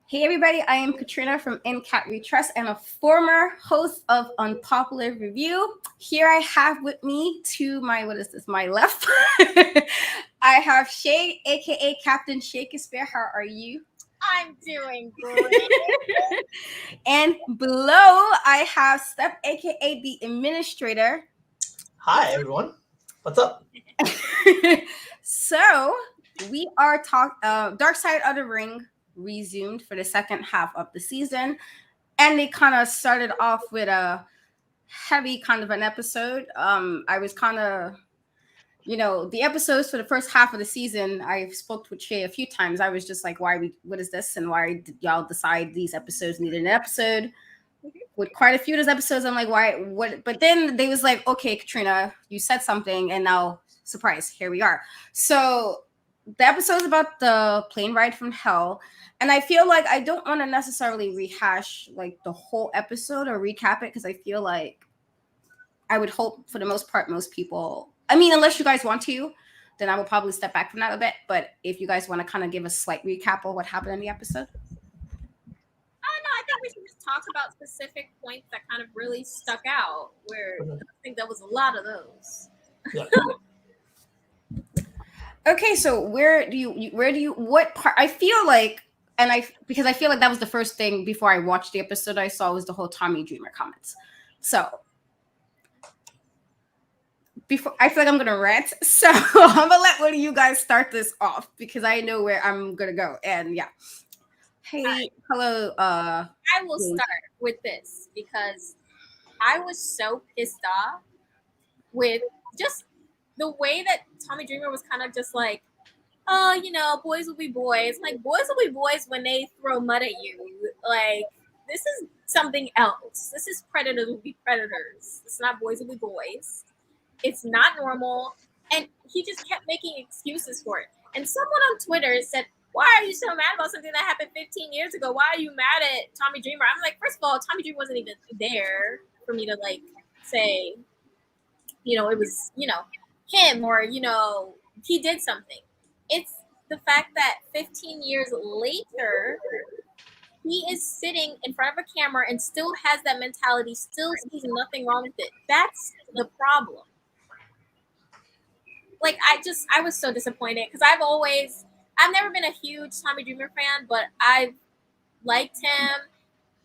Hey everybody, I am Katrina from NCAT We Trust and a former host of Unpopular Review. Here I have with me to my, my left. I have Shay, aka Captain Shakyspear. How are you? I'm doing great. And below I have Steph, aka the Administrator. Hi everyone, what's up? So we are Dark Side of the Ring resumed for the second half of the season, and they kind of started off with a heavy kind of an episode. I was kind of, the episodes for the first half of the season, I spoke with Shay a few times. I was just like, what is this, and why did y'all decide these episodes needed an episode? With quite a few of those episodes, I'm like, why, what? But then they was like, okay, Katrina, you said something, and now, surprise, here we are. So the episode is about the plane ride from hell. And I feel like I don't want to necessarily rehash like the whole episode or recap it, because I feel like I would hope for the most part, most people, I mean, unless you guys want to, then I will probably step back from that a bit. But if you guys want to kind of give a slight recap of what happened in the episode. I think we should just talk about specific points that kind of really stuck out, where I think there was a lot of those. Yeah. Okay, so what part, I feel like, because I feel like that was the first thing before I watched the episode I saw was the whole Tommy Dreamer comments. So before, I feel like I'm gonna rant, so I'm gonna let one of you guys start this off because I know where I'm gonna go. And yeah, hey, hello. I will start with this because I was so pissed off with just the way that Tommy Dreamer was kind of just like, oh, boys will be boys. Like, boys will be boys when they throw mud at you. Like, this is something else. This is predators will be predators. It's not boys will be boys. It's not normal. And he just kept making excuses for it. And someone on Twitter said, why are you so mad about something that happened 15 years ago? Why are you mad at Tommy Dreamer? I'm like, first of all, Tommy Dreamer wasn't even there for me to, like, say, it was, him or, he did something. It's the fact that 15 years later, he is sitting in front of a camera and still has that mentality, still sees nothing wrong with it. That's the problem. Like, I was so disappointed because I've never been a huge Tommy Dreamer fan, but I've liked him,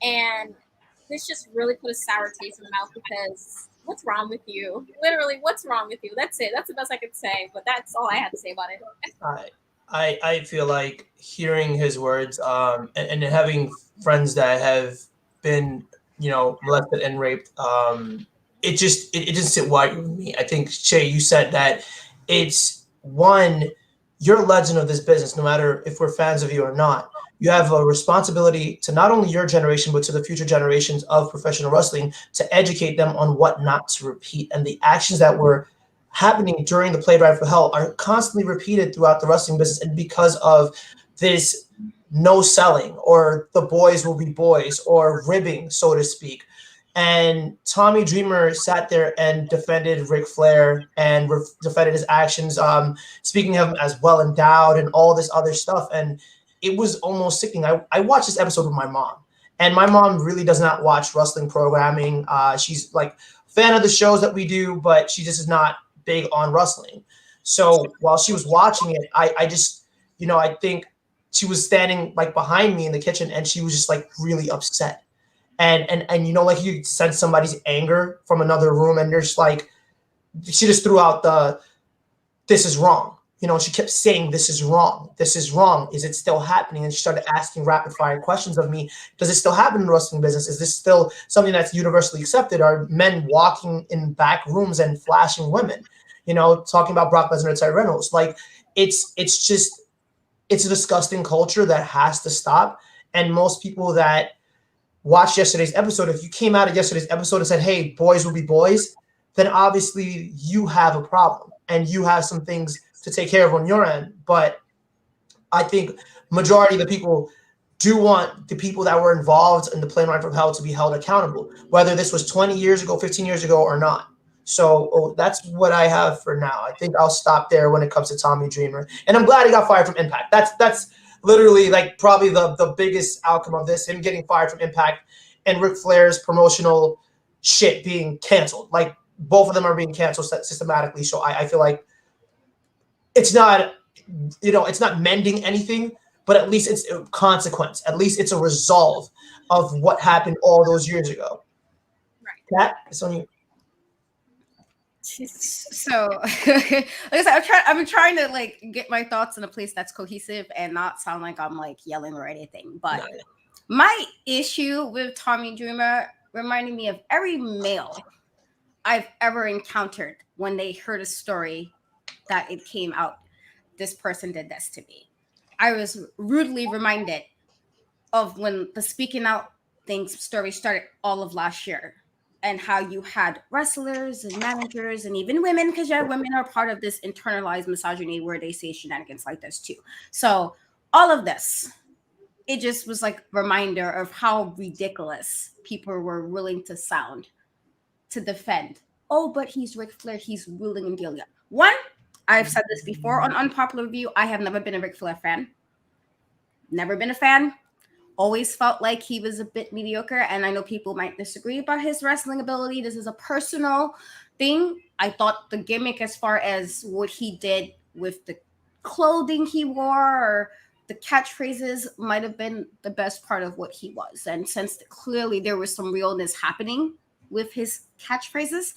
and this just really put a sour taste in my mouth because what's wrong with you? Literally, what's wrong with you? That's it. That's the best I could say, but that's all I had to say about it. I feel like hearing his words and having friends that have been, molested and raped, it just didn't sit right with me. I think, Shay, you said that it's one, you're a legend of this business, no matter if we're fans of you or not. You have a responsibility to not only your generation, but to the future generations of professional wrestling to educate them on what not to repeat. And the actions that were happening during the plane ride for hell are constantly repeated throughout the wrestling business. And because of this no selling, or the boys will be boys, or ribbing, so to speak. And Tommy Dreamer sat there and defended Ric Flair and defended his actions, speaking of him as well endowed and all this other stuff. And it was almost sickening. I watched this episode with my mom, and my mom really does not watch wrestling programming. She's like a fan of the shows that we do, but she just is not big on wrestling. So while she was watching it, I just, I think she was standing like behind me in the kitchen, and she was just like really upset. And like you sense somebody's anger from another room, and there's like, she just threw out this is wrong. She kept saying, this is wrong. This is wrong. Is it still happening? And she started asking rapid fire questions of me. Does it still happen in the wrestling business? Is this still something that's universally accepted? Are men walking in back rooms and flashing women? Talking about Brock Lesnar and Terry Reynolds. Like, it's a disgusting culture that has to stop. And most people that watched yesterday's episode, if you came out of yesterday's episode and said, hey, boys will be boys, then obviously you have a problem and you have some things to take care of on your end. But I think majority of the people do want the people that were involved in the plane ride from hell to be held accountable, whether this was 20 years ago, 15 years ago or not. So that's what I have for now. I think I'll stop there when it comes to Tommy Dreamer. And I'm glad he got fired from Impact. That's literally like probably the biggest outcome of this, him getting fired from Impact and Ric Flair's promotional shit being canceled. Like both of them are being canceled systematically. So I feel like it's not, it's not mending anything, but at least it's a consequence. At least it's a resolve of what happened all those years ago. Right. Kat, it's on you. So, like I said, I've been trying to like get my thoughts in a place that's cohesive and not sound like I'm like yelling or anything. But my issue with Tommy Dreamer reminded me of every male I've ever encountered when they heard a story that it came out, this person did this to me. I was rudely reminded of when the speaking out things story started all of last year, and how you had wrestlers and managers and even women, because women are part of this internalized misogyny where they say shenanigans like this too. So all of this, it just was like a reminder of how ridiculous people were willing to sound to defend. Oh, but he's Ric Flair, he's willing and dealing. One, I've said this before on Unpopular View, I have never been a Ric Flair fan. Never been a fan. Always felt like he was a bit mediocre, and I know people might disagree about his wrestling ability. This is a personal thing. I thought the gimmick as far as what he did with the clothing he wore or the catchphrases might have been the best part of what he was. And since clearly there was some realness happening with his catchphrases,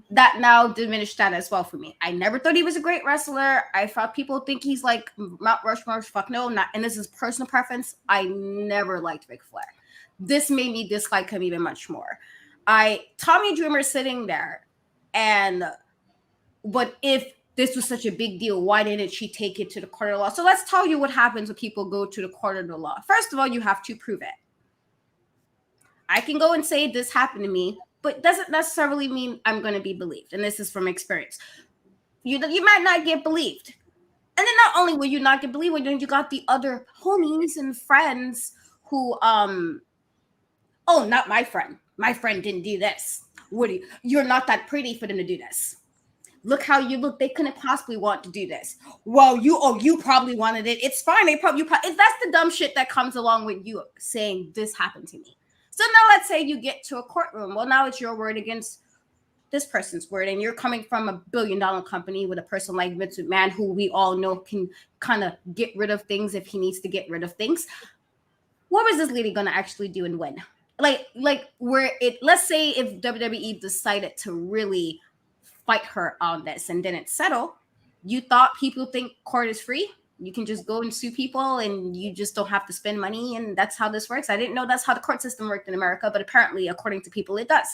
that now diminished that as well for me. I never thought he was a great wrestler. I thought people think he's like Mount Rushmore. Fuck no, not. And this is personal preference. I never liked Ric Flair. This made me dislike him even much more. Tommy Dreamer sitting there, but if this was such a big deal, why didn't she take it to the court of law? So let's tell you what happens when people go to the court of the law. First of all, you have to prove it. I can go and say this happened to me, but doesn't necessarily mean I'm going to be believed. And this is from experience. You might not get believed. And then not only will you not get believed, but then you got the other homies and friends who, oh, not my friend. My friend didn't do this. Woody, you're not that pretty for them to do this. Look how you look. They couldn't possibly want to do this. Well, you probably wanted it. It's fine. That's the dumb shit that comes along with you saying this happened to me. So now let's say you get to a courtroom. Well, now it's your word against this person's word. And you're coming from a billion-dollar company with a person like Vince McMahon, who we all know can kind of get rid of things if he needs to get rid of things. What was this lady going to actually do and win? Let's say if WWE decided to really fight her on this and didn't settle, you thought people think court is free? You can just go and sue people and you just don't have to spend money, and that's how this works. I didn't know that's how the court system worked in America, but apparently, according to people, it does.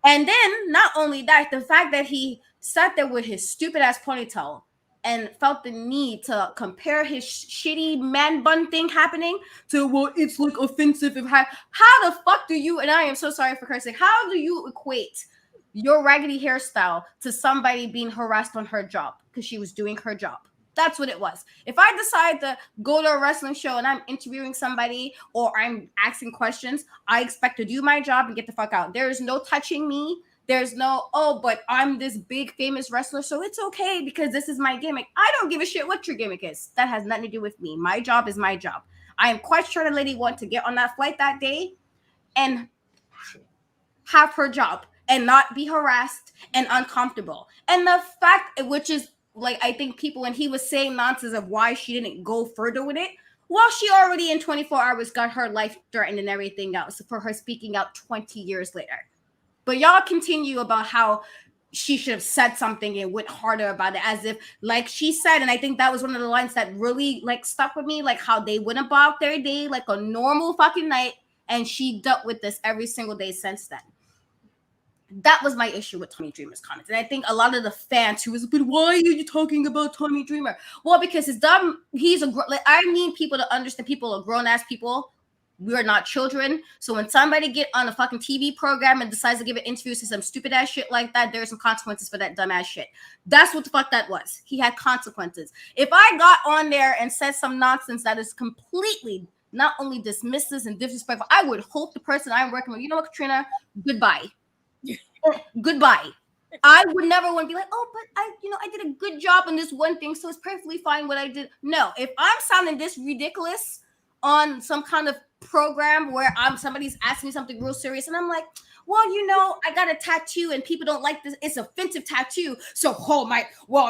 And then, not only that, the fact that he sat there with his stupid-ass ponytail and felt the need to compare his shitty man bun thing happening to, well, it's like offensive. How the fuck do you, and I am so sorry for cursing, how do you equate your raggedy hairstyle to somebody being harassed on her job because she was doing her job? That's what it was. If I decide to go to a wrestling show and I'm interviewing somebody or I'm asking questions, I expect to do my job and get the fuck out. There is no touching me. There's no, oh, but I'm this big famous wrestler, so it's okay because this is my gimmick. I don't give a shit what your gimmick is. That has nothing to do with me. My job is my job. I am quite sure the lady wanted to get on that flight that day and have her job and not be harassed and uncomfortable. And the fact, which is, like, I think people, when he was saying nonsense of why she didn't go further with it, well, she already in 24 hours got her life threatened and everything else for her speaking out 20 years later. But y'all continue about how she should have said something and went harder about it, as if, like she said, and I think that was one of the lines that really, like, stuck with me, like how they went about their day like a normal fucking night, and she dealt with this every single day since then. That was my issue with Tommy Dreamer's comments. And I think a lot of the fans who was, but why are you talking about Tommy Dreamer? Well, because it's dumb. I need people to understand, people are grown-ass people. We are not children. So when somebody get on a fucking TV program and decides to give an interview to some stupid-ass shit like that, there's some consequences for that dumb-ass shit. That's what the fuck that was. He had consequences. If I got on there and said some nonsense that is completely not only dismissive and disrespectful, I would hope the person I'm working with, you know what, Katrina, goodbye. Goodbye. I would never want to be like, oh, but I did a good job on this one thing, so it's perfectly fine what I did. No, if I'm sounding this ridiculous on some kind of program where somebody's asking me something real serious, and I'm like, well, I got a tattoo and people don't like this. It's offensive tattoo. So,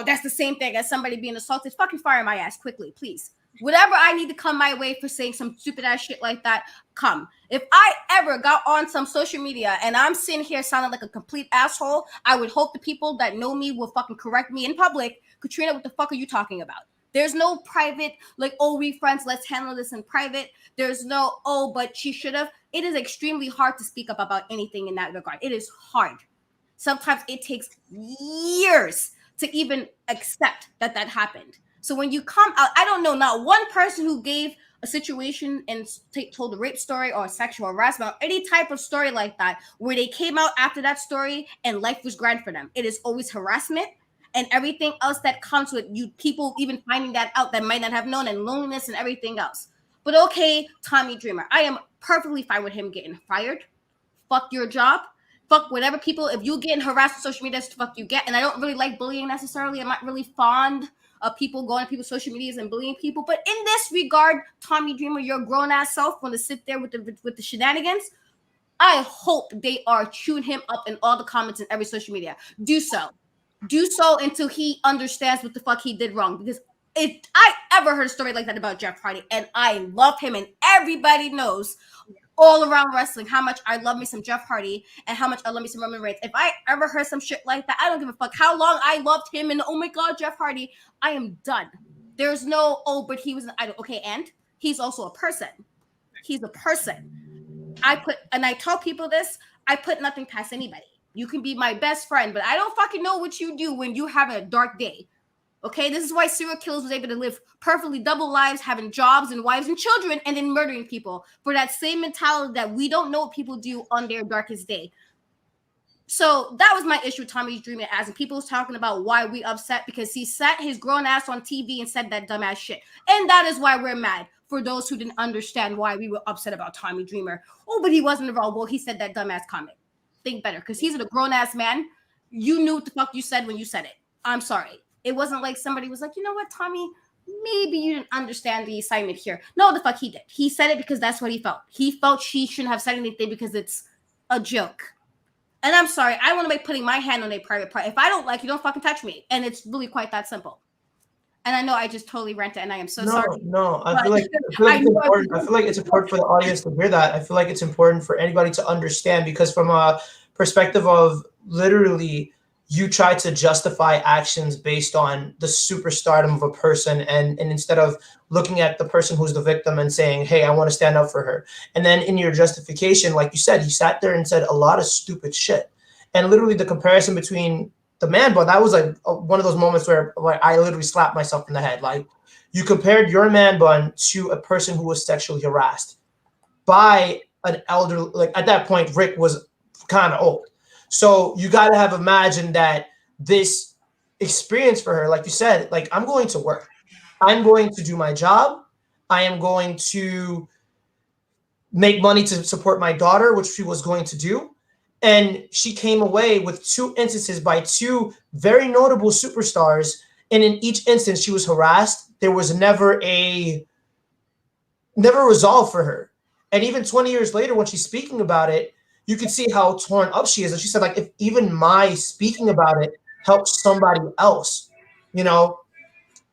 that's the same thing as somebody being assaulted. Fucking fire my ass quickly, please. Whatever I need to come my way for saying some stupid ass shit like that, come. If I ever got on some social media and I'm sitting here sounding like a complete asshole, I would hope the people that know me will fucking correct me in public. Katrina, what the fuck are you talking about? There's no private, like, oh, we friends, let's handle this in private. There's no, oh, but she should have. It is extremely hard to speak up about anything in that regard. It is hard. Sometimes it takes years to even accept that happened. So when you come out, I don't know, not one person who gave a situation and told a rape story or a sexual harassment or any type of story like that, where they came out after that story and life was grand for them. It is always harassment and everything else that comes with you, people even finding that out that might not have known, and loneliness and everything else. But okay, Tommy Dreamer, I am perfectly fine with him getting fired. Fuck your job. Fuck whatever people, if you getting harassed on social media, that's the fuck you get. And I don't really like bullying necessarily. I'm not really fond of people going to people's social medias and bullying people. But in this regard, Tommy Dreamer, your grown ass self want to sit there with the shenanigans. I hope they are chewing him up in all the comments in every social media. Do so until he understands what the fuck he did wrong. Because if I ever heard a story like that about Jeff Hardy, and I love him, and everybody knows all around wrestling how much I love me some Jeff Hardy and how much I love me some Roman Reigns. If I ever heard some shit like that, I don't give a fuck how long I loved him and oh my god, Jeff Hardy, I am done. There's no, oh, but he was an idol. Okay, and he's also a person. He's a person. I tell people this, I put nothing past anybody. You can be my best friend, but I don't fucking know what you do when you have a dark day. Okay, this is why serial killers was able to live perfectly double lives, having jobs and wives and children, and then murdering people for that same mentality that we don't know what people do on their darkest day. So that was my issue with Tommy Dreamer, as and people was talking about why we upset, because he sat his grown ass on TV and said that dumbass shit. And that is why we're mad, for those who didn't understand why we were upset about Tommy Dreamer. Oh, but he wasn't involved. Well, he said that dumbass comment. Think better, because he's a grown ass man. You knew what the fuck you said when you said it. I'm sorry. It wasn't like somebody was like, you know what, Tommy, maybe you didn't understand the assignment here. No, the fuck he did. He said it because that's what he felt. He felt she shouldn't have said anything because it's a joke. And I'm sorry, I want to make putting my hand on a private part. If I don't like you, don't fucking touch me. And it's really quite that simple. And I know I just totally ranted, and I am so sorry. No, I feel like it's important. I feel like it's important for the audience to hear that. I feel like it's important for anybody to understand, because from a perspective of literally you try to justify actions based on the superstardom of a person, and instead of looking at the person who's the victim and saying, hey, I want to stand up for her. And then in your justification, like you said, he sat there and said a lot of stupid shit. And literally the comparison between the man bun, that was like one of those moments where I literally slapped myself in the head. Like, you compared your man bun to a person who was sexually harassed by an elder. Like, at that point, Rick was kind of old. So you got to have imagined that this experience for her, like you said, like, I'm going to work. I'm going to do my job. I am going to make money to support my daughter, which she was going to do. And she came away with 2 instances by 2 very notable superstars. And in each instance, she was harassed. There was never resolve for her. And even 20 years later, when she's speaking about it, you can see how torn up she is. And she said, like, if even my speaking about it helps somebody else,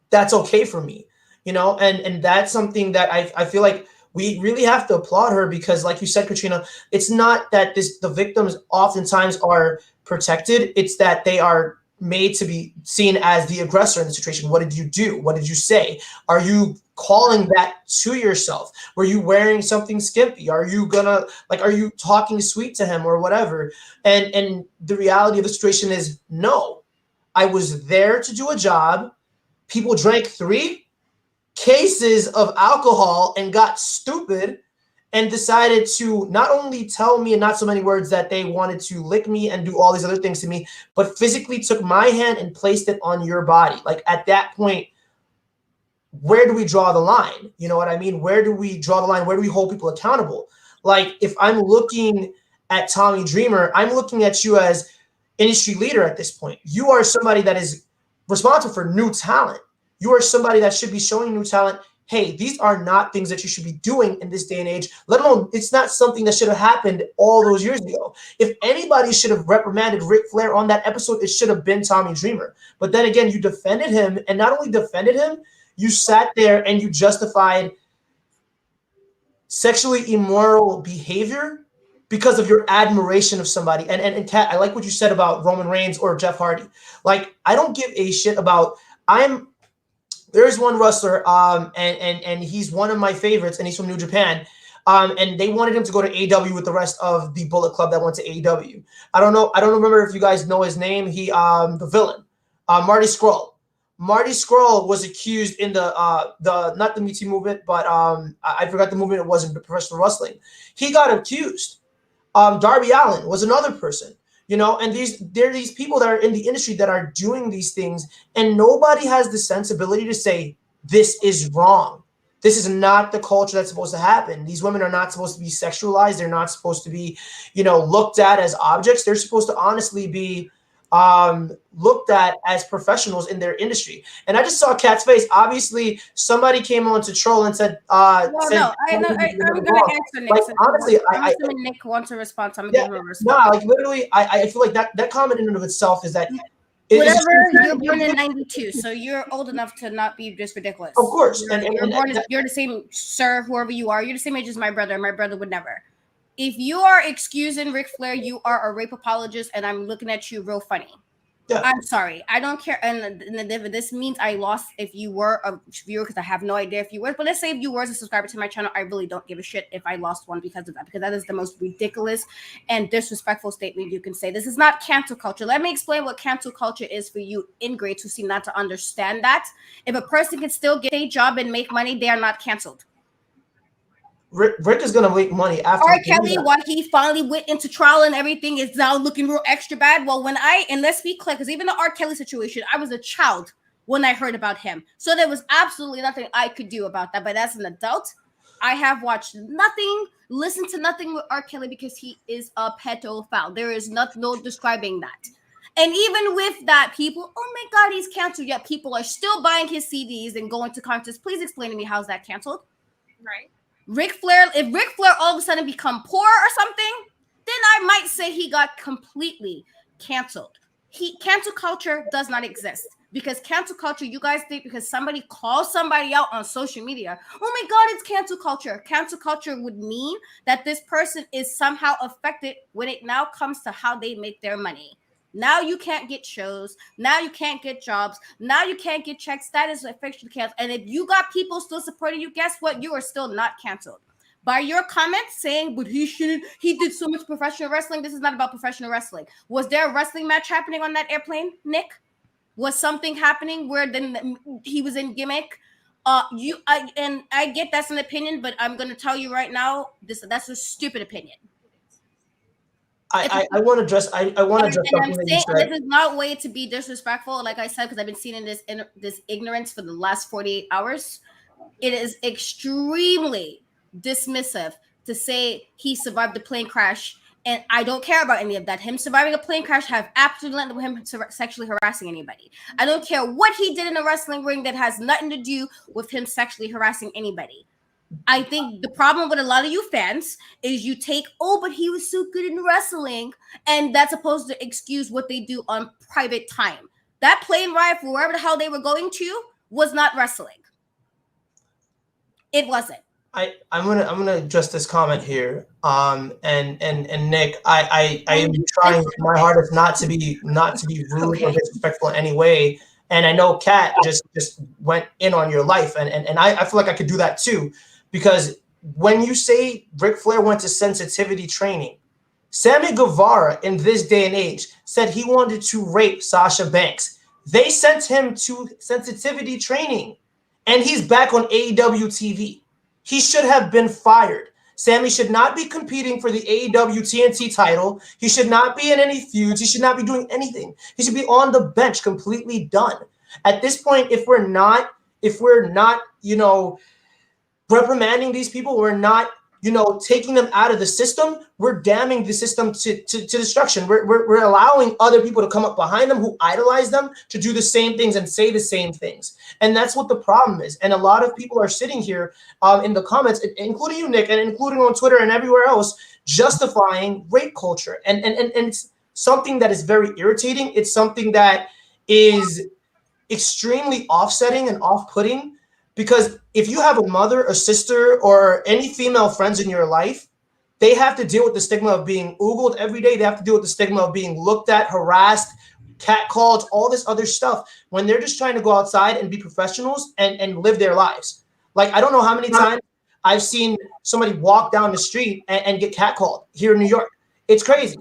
that's okay for me, and that's something that I feel like we really have to applaud her, because like you said, Katrina, it's not that the victims oftentimes are protected. It's that they are made to be seen as the aggressor in the situation. What did you do? What did you say? Are you calling that to yourself? Were you wearing something skimpy? Are you talking sweet to him or whatever? And the reality of the situation is, no, I was there to do a job. People drank 3 cases of alcohol and got stupid and decided to not only tell me in not so many words that they wanted to lick me and do all these other things to me, but physically took my hand and placed it on your body. Like, at that point, where do we draw the line? You know what I mean? Where do we draw the line? Where do we hold people accountable? Like, if I'm looking at Tommy Dreamer, I'm looking at you as industry leader at this point. You are somebody that is responsible for new talent. You are somebody that should be showing new talent, hey, these are not things that you should be doing in this day and age, let alone it's not something that should have happened all those years ago. If anybody should have reprimanded Ric Flair on that episode, it should have been Tommy Dreamer. But then again, you defended him, and not only defended him, you sat there and you justified sexually immoral behavior because of your admiration of somebody. And Kat, I like what you said about Roman Reigns or Jeff Hardy. Like, I don't give a shit about, there's one wrestler, and he's one of my favorites, and he's from New Japan. And they wanted him to go to AEW with the rest of the Bullet Club that went to AEW. I don't remember if you guys know his name. He, the villain, Marty Scurll. Marty Scurll was accused in the not the Me Too movement, but I forgot the movement. It wasn't professional wrestling. He got accused. Darby Allin was another person. You know, and there are these people that are in the industry that are doing these things, and nobody has the sensibility to say, this is wrong. This is not the culture that's supposed to happen. These women are not supposed to be sexualized. They're not supposed to be, you know, looked at as objects. They're supposed to honestly be looked at as professionals in their industry. And I just saw Kat's face. Obviously, somebody came on to troll and said, I'm going to answer Nick. Like, honestly, Nick wants to respond, so I'm going to give him a response. No, like, literally, I feel like that comment in and of itself is that whatever, you're born in 92, so you're old enough to not be just ridiculous. Of course. You're the same, sir, whoever you are. You're the same age as my brother. My brother would never. If you are excusing Ric Flair, you are a rape apologist, and I'm looking at you real funny. Yeah. I'm sorry. I don't care. And this means I lost if you were a viewer, because I have no idea if you were. But let's say if you were a subscriber to my channel, I really don't give a shit if I lost one because of that, because that is the most ridiculous and disrespectful statement you can say. This is not cancel culture. Let me explain what cancel culture is for you ingrates who seem not to understand that. If a person can still get a job and make money, they are not canceled. Rick is gonna make money after R. Kelly, why he finally went into trial and everything is now looking real extra bad. Well, and let's be clear, because even the R. Kelly situation, I was a child when I heard about him, so there was absolutely nothing I could do about that. But as an adult, I have watched nothing, listened to nothing with R. Kelly because he is a pedophile. There is no describing that. And even with that, people, oh my God, he's canceled. Yet people are still buying his CDs and going to concerts. Please explain to me how's that canceled? Right. Ric Flair, if Ric Flair all of a sudden become poor or something, then I might say he got completely canceled. Cancel culture does not exist, because cancel culture, you guys think because somebody calls somebody out on social media, oh my God, it's cancel culture. Cancel culture would mean that this person is somehow affected when it now comes to how they make their money. Now you can't get shows. Now you can't get jobs. Now you can't get checks. That is officially canceled. And if you got people still supporting you, guess what? You are still not canceled. By your comments saying, but he shouldn't, he did so much professional wrestling. This is not about professional wrestling. Was there a wrestling match happening on that airplane, Nick? Was something happening where then he was in gimmick? I get that's an opinion, but I'm going to tell you right now, that's a stupid opinion. I want to address. I want to address something that you said. This is not a way to be disrespectful, like I said, because I've been seeing this ignorance for the last 48 hours. It is extremely dismissive to say he survived the plane crash, and I don't care about any of that. Him surviving a plane crash have absolutely nothing with him sexually harassing anybody. I don't care what he did in a wrestling ring that has nothing to do with him sexually harassing anybody. I think the problem with a lot of you fans is you take, oh, but he was so good in wrestling, and that's supposed to excuse what they do on private time. That plane ride for wherever the hell they were going to was not wrestling. It wasn't. I'm gonna address this comment here. And Nick, I am trying my hardest not to be rude or disrespectful in any way. And I know Kat just went in on your life, and I feel like I could do that too. Because when you say Ric Flair went to sensitivity training, Sammy Guevara in this day and age said he wanted to rape Sasha Banks. They sent him to sensitivity training, and he's back on AEW TV. He should have been fired. Sammy should not be competing for the AEW TNT title. He should not be in any feuds. He should not be doing anything. He should be on the bench, completely done. At this point, if we're not, reprimanding these people, we're not taking them out of the system, we're damning the system to destruction. We're allowing other people to come up behind them who idolize them to do the same things and say the same things. And that's what the problem is. And a lot of people are sitting here in the comments, including you, Nick, and including on Twitter and everywhere else, justifying rape culture. And it's something that is very irritating. It's something that is extremely offsetting and off-putting. Because if you have a mother, a sister, or any female friends in your life, they have to deal with the stigma of being oogled every day. They have to deal with the stigma of being looked at, harassed, catcalled, all this other stuff when they're just trying to go outside and be professionals and live their lives. Like, I don't know how many times I've seen somebody walk down the street and get catcalled here in New York. It's crazy.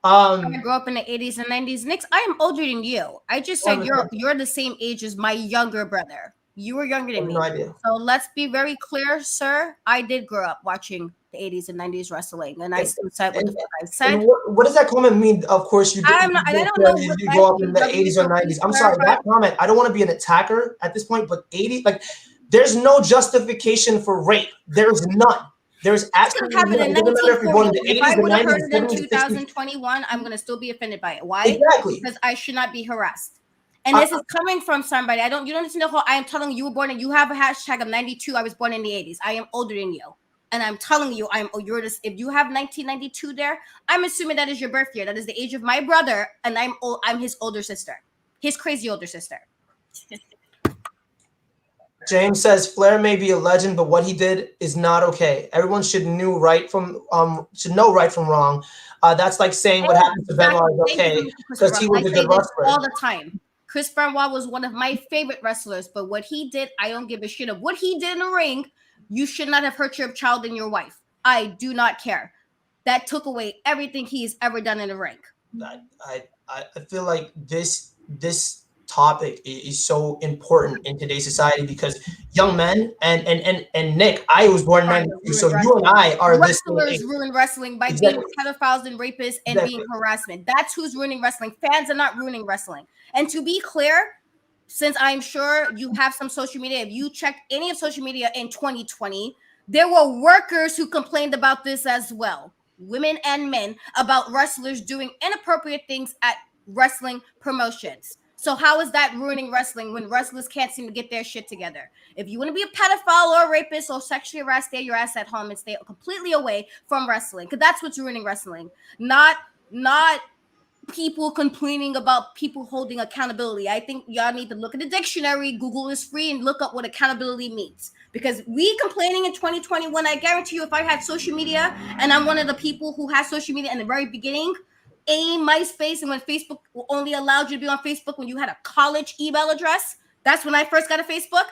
I grew up in the 80s and 90s. Nick, I am older than you. I just said you're the same age as my younger brother. You were younger than me. No idea. So let's be very clear, sir. I did grow up watching the 80s and 90s wrestling, and I still said what the fuck I said. What does that comment mean? Of course, you did. I don't know. You go up in the 80s or 90s. I'm sorry, that comment, I don't want to be an attacker at this point, but 80, like, there's no justification for rape. There's none. There's actually none. It doesn't matter if you're born in the 80s, if I the would have 90s, heard it in 70s, 2021, I'm going to still be offended by it. Why? Exactly. Because I should not be harassed. And this is coming from somebody. You don't need to know how I am telling you were born in. You have a hashtag of 92. I was born in the 80s. I am older than you. And I'm telling you, you're this. If you have 1992 there, I'm assuming that is your birth year. That is the age of my brother, and I'm his older sister. His crazy older sister. James says Flair may be a legend, but what he did is not okay. Everyone should know right from wrong. That's like saying what happened to Benoit is okay because he was a good wrestler. All the time. Chris Benoit was one of my favorite wrestlers, but what he did, I don't give a shit of. What he did in the ring, you should not have hurt your child and your wife. I do not care. That took away everything he's ever done in the ring. I feel like this topic is so important in today's society because young men and Nick, I was born in 92, so you and I are wrestlers ruin wrestling by being pedophiles and rapists and being harassment. That's who's ruining wrestling. Fans are not ruining wrestling. And to be clear, since I'm sure you have some social media, if you checked any of social media in 2020, there were workers who complained about this as well, women and men, about wrestlers doing inappropriate things at wrestling promotions. So how is that ruining wrestling when wrestlers can't seem to get their shit together? If you want to be a pedophile or a rapist or sexually harassed, stay your ass at home and stay completely away from wrestling, because that's what's ruining wrestling. Not people complaining about people holding accountability. I think y'all need to look at the dictionary. Google is free and look up what accountability means. Because we complaining in 2021, I guarantee you, if I had social media and I'm one of the people who had social media in the very beginning, MySpace, and when Facebook only allowed you to be on Facebook when you had a college email address, that's when I first got a Facebook.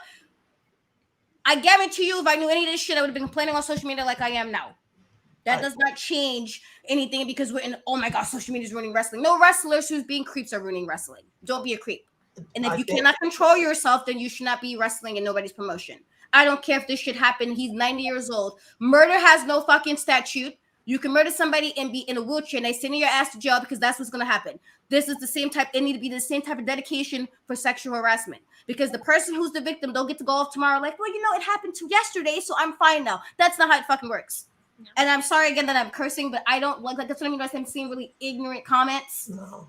I guarantee you, if I knew any of this shit, I would have been complaining on social media like I am now. That does not change anything because we're in, oh my God, social media is ruining wrestling. No wrestlers who's being creeps are ruining wrestling. Don't be a creep. And if you cannot control yourself, then you should not be wrestling in nobody's promotion. I don't care if this shit happened. He's 90 years old. Murder has no fucking statute. You can murder somebody and be in a wheelchair and they send your ass to jail because that's what's going to happen. This is the same type. It need to be the same type of dedication for sexual harassment because the person who's the victim don't get to go off tomorrow like, well, it happened to yesterday, so I'm fine now. That's not how it fucking works. No. And I'm sorry again that I'm cursing, but I don't like that's what I mean by I'm seeing really ignorant comments. No.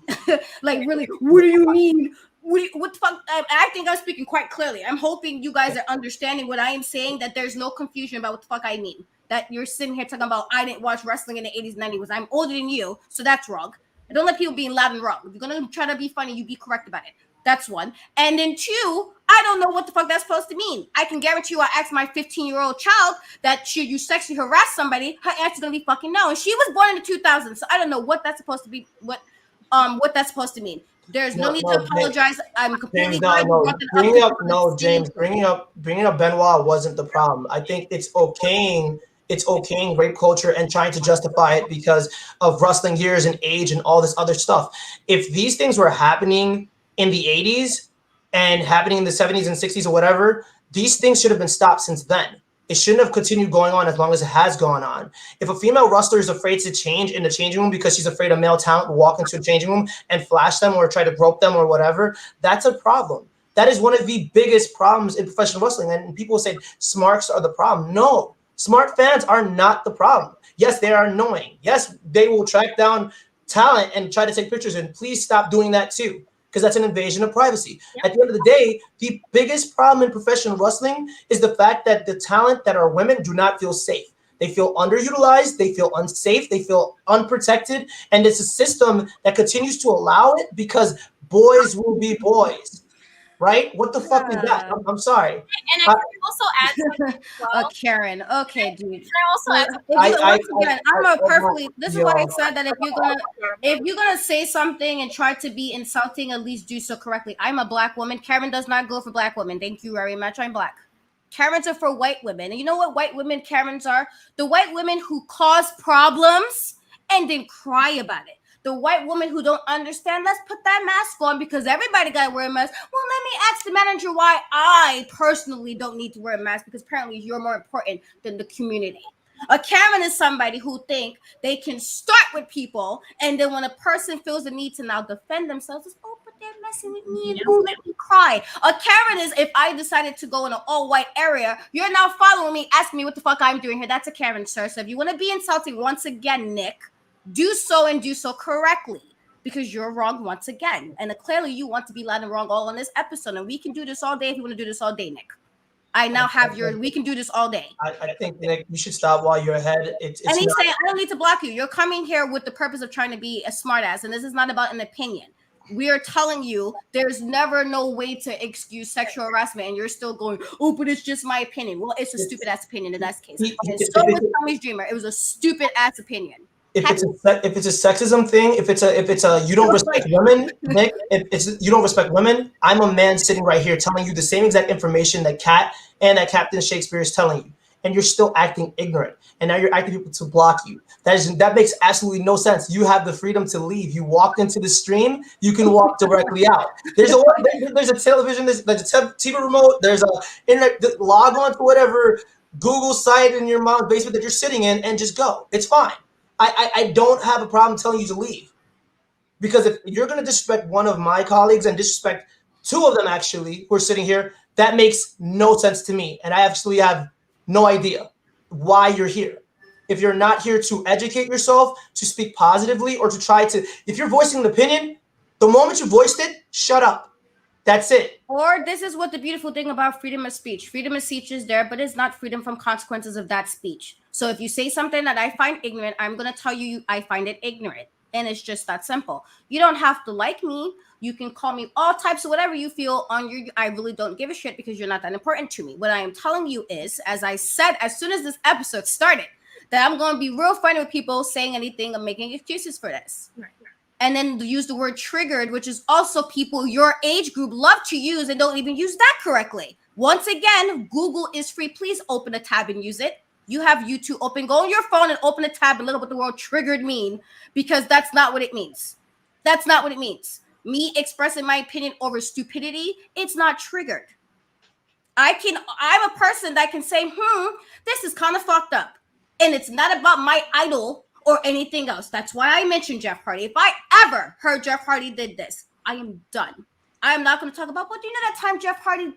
Like, really, what do you mean? What the fuck? I think I'm speaking quite clearly. I'm hoping you guys are understanding what I am saying, that there's no confusion about what the fuck I mean. That you're sitting here talking about I didn't watch wrestling in the 80s, 90s. I'm older than you, so that's wrong. And don't let people being loud and wrong. If you're going to try to be funny, you be correct about it. That's one. And then two, I don't know what the fuck that's supposed to mean. I can guarantee you I asked my 15-year-old child that should you sexually harass somebody, her answer's going to be fucking no. And she was born in the 2000s, so I don't know what that's supposed to be, what that's supposed to mean. There's no need to apologize. James, I'm completely James, bringing up Benoit wasn't the problem. I think it's okaying rape culture and trying to justify it because of wrestling years and age and all this other stuff. If these things were happening in the 80s and happening in the 70s and 60s or whatever, these things should have been stopped since then. It shouldn't have continued going on as long as it has gone on. If a female wrestler is afraid to change in the changing room because she's afraid a male talent will walk into a changing room and flash them or try to grope them or whatever, that's a problem. That is one of the biggest problems in professional wrestling. And people say smarks are the problem. No, Smart fans are not the problem. Yes, they are annoying. Yes, they will track down talent and try to take pictures, and please stop doing that too, because that's an invasion of privacy. Yep. At the end of the day, the biggest problem in professional wrestling is the fact that the talent that are women do not feel safe. They feel underutilized, they feel unsafe, they feel unprotected, and it's a system that continues to allow it because boys will be boys. Right? What the fuck is that? I'm sorry. And I can also add something as well. Karen. Okay, dude. Can I also add something? This is why I said that if you're gonna say something and try to be insulting, at least do so correctly. I'm a black woman. Karen does not go for black women. Thank you very much. I'm black. Karens are for white women. And you know what white women Karens are? The white women who cause problems and then cry about it. The white woman who don't understand, let's put that mask on because everybody got to wear a mask. Well, let me ask the manager why I personally don't need to wear a mask because apparently you're more important than the community. A Karen is somebody who think they can start with people, and then when a person feels the need to now defend themselves, it's, oh, but they're messing with me and don't let me cry. A Karen is if I decided to go in an all-white area, you're now following me, asking me what the fuck I'm doing here. That's a Karen, sir. So if you want to be insulting once again, Nick, do so and do so correctly because you're wrong once again. And clearly you want to be loud and wrong all on this episode. And we can do this all day if you want to do this all day, Nick. I now have we can do this all day. I think, Nick, you should stop while you're ahead. And he's saying, I don't need to block you. You're coming here with the purpose of trying to be a smartass. And this is not about an opinion. We are telling you there's never no way to excuse sexual harassment. And you're still going, oh, but it's just my opinion. Well, it's a stupid ass opinion in that case. And so was Tommy's Dreamer. It was a stupid ass opinion. If it's a sexism thing, if it's a you don't respect women, Nick, if it's you don't respect women, I'm a man sitting right here telling you the same exact information that Kat and that Captain Shakyspeare is telling you, and you're still acting ignorant, and now you're asking people to block you. That makes absolutely no sense. You have the freedom to leave. You walked into the stream, you can walk directly out. There's a television, there's a TV remote, there's a internet, log on to whatever Google site in your mom's basement that you're sitting in, and just go. It's fine. I don't have a problem telling you to leave, because if you're going to disrespect one of my colleagues and disrespect two of them actually who are sitting here, that makes no sense to me. And I actually have no idea why you're here. If you're not here to educate yourself, to speak positively, or to try to, if you're voicing an opinion, the moment you voiced it, shut up. That's it. Or this is what the beautiful thing about freedom of speech. Freedom of speech is there, but it's not freedom from consequences of that speech. So if you say something that I find ignorant, I'm going to tell you I find it ignorant. And it's just that simple. You don't have to like me. You can call me all types of whatever you feel on your, I really don't give a shit because you're not that important to me. What I am telling you is, as I said, as soon as this episode started, that I'm going to be real funny with people saying anything and making excuses for this. Right. And then use the word triggered, which is also people your age group love to use and don't even use that correctly. Once again, Google is free. Please open a tab and use it. You have YouTube open. Go on your phone and open a tab and look at what the word triggered mean, because that's not what it means. That's not what it means. Me expressing my opinion over stupidity, it's not triggered. I'm a person that can say, this is kind of fucked up. And it's not about my idol or anything else. That's why I mentioned Jeff Hardy. If I ever heard Jeff Hardy did this, I am done. I am not going to talk about, but do you know that time Jeff Hardy